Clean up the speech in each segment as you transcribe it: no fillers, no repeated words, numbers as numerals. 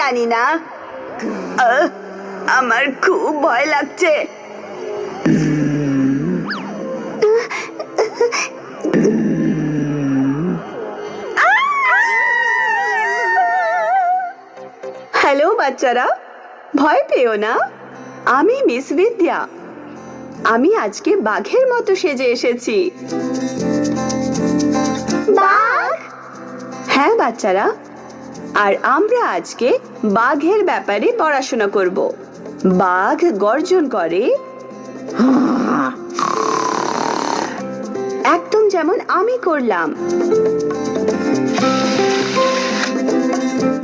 জানি না। আমার খুব ভয় লাগছে। হ্যালো বাচ্চারা, ভয় পেও না। আমি মিস বিদ্যা। আমি আজকে বাঘের মতো সেজে এসেছি। বাঘ? হ্যাঁ বাচ্চারা, আর আমরা আজকে বাঘের ব্যাপারে পড়াশোনা করব। বাঘ গর্জন করে একদম যেমন আমি করলাম।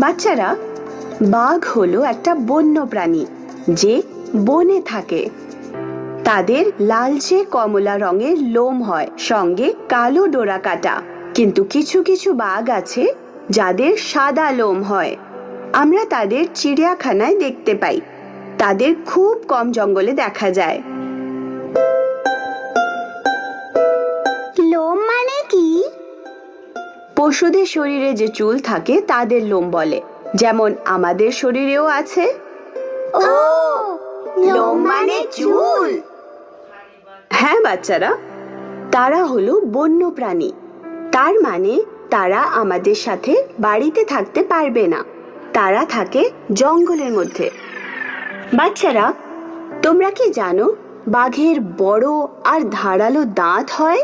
বাচ্চারা, বাঘ হলো একটা বন্য প্রাণী যে বনে থাকে। তাদের লালচে কমলা রঙের লোম হয়, সঙ্গে কালো ডোরা কাটা। কিন্তু কিছু কিছু বাঘ আছে যাদের সাদা লোম হয়। আমরা তাদের চিড়িয়াখানায় দেখতে পাই। তাদের খুব কম জঙ্গলে দেখা যায়। লোম মানে কি? পশুদের শরীরে যে চুল থাকে তাদের লোম বলে, যেমন আমাদের শরীরেও আছে। ও, লোম মানে চুল। হ্যাঁ বাচ্চারা, তারা হলো বন্য প্রাণী। তার মানে তারা আমাদের সাথে বাড়িতে থাকতে পারবে না। তারা থাকে জঙ্গলের মধ্যে। বাচ্চারা, তোমরা কি জানো বাঘের বড় আর ধারালো দাঁত হয়?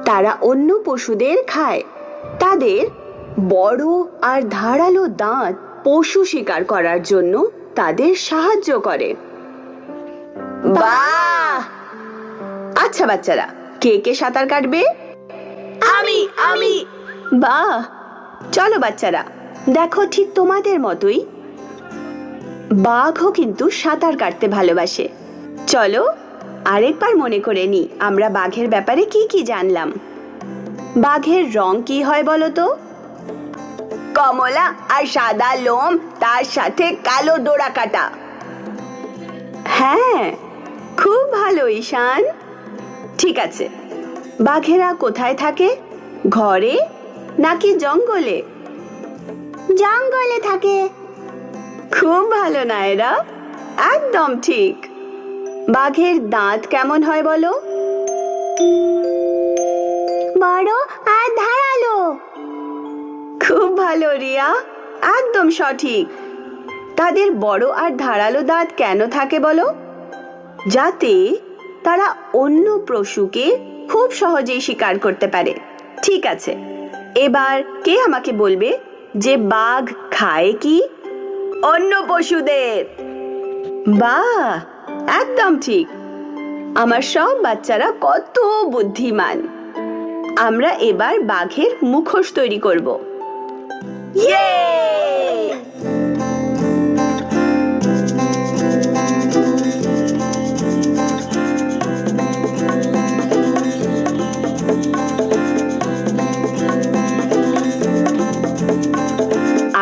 তারা অন্য পশুদের খায়। তাদের বড় আর ধারালো দাঁত পশু শিকার করার জন্য তাদের সাহায্য করে। বাহ! আচ্ছা বাচ্চারা, কে কে সাঁতার কাটবে? আমি। বাহ! চলো বাচ্চারা, দেখো ঠিক তোমাদের মতোই বাঘও কিন্তু সাঁতার কাটতে ভালোবাসে। চলো আরেকবার মনে করে নি আমরা বাঘের ব্যাপারে কি কি জানলাম। বাঘের রং কি হয় বলো তো? কমলা আর সাদা লোম, তার সাথে কালো ডোরা কাটা। হ্যাঁ, খুব ভালো ঈশান। ঠিক আছে, বাঘেরা কোথায় থাকে? ঘরে নাকি জঙ্গলে? জঙ্গলে থাকে। খুব ভালো নায়রা, একদম ঠিক। বাঘের দাঁত কেমন হয় বলো? বড় আর ধারালো। খুব ভালো রিয়া, একদম সঠিক। তাদের বড় আর ধারালো দাঁত কেন থাকে বলো? যাতে তারা অন্য পশুকে খুব সহজেই শিকার করতে পারে। ঠিক আছে, এবার কে আমাকে বলবে যে বাঘ খায় কি? অন্য পশুদের। বাহ, একদম ঠিক। আমার সব বাচ্চারা কত বুদ্ধিমান। আমরা এবার বাঘের মুখোশ তৈরি করব। ইয়ে!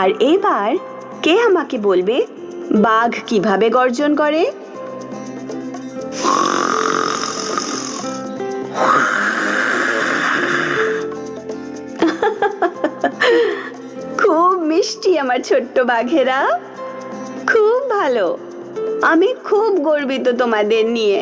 আর এবার কে আমাকে বলবে বাঘ কিভাবে গর্জন করে? খুব মিষ্টি আমার ছোট্ট বাঘেরা, খুব ভালো। আমি খুব গর্বিত তোমাদের নিয়ে।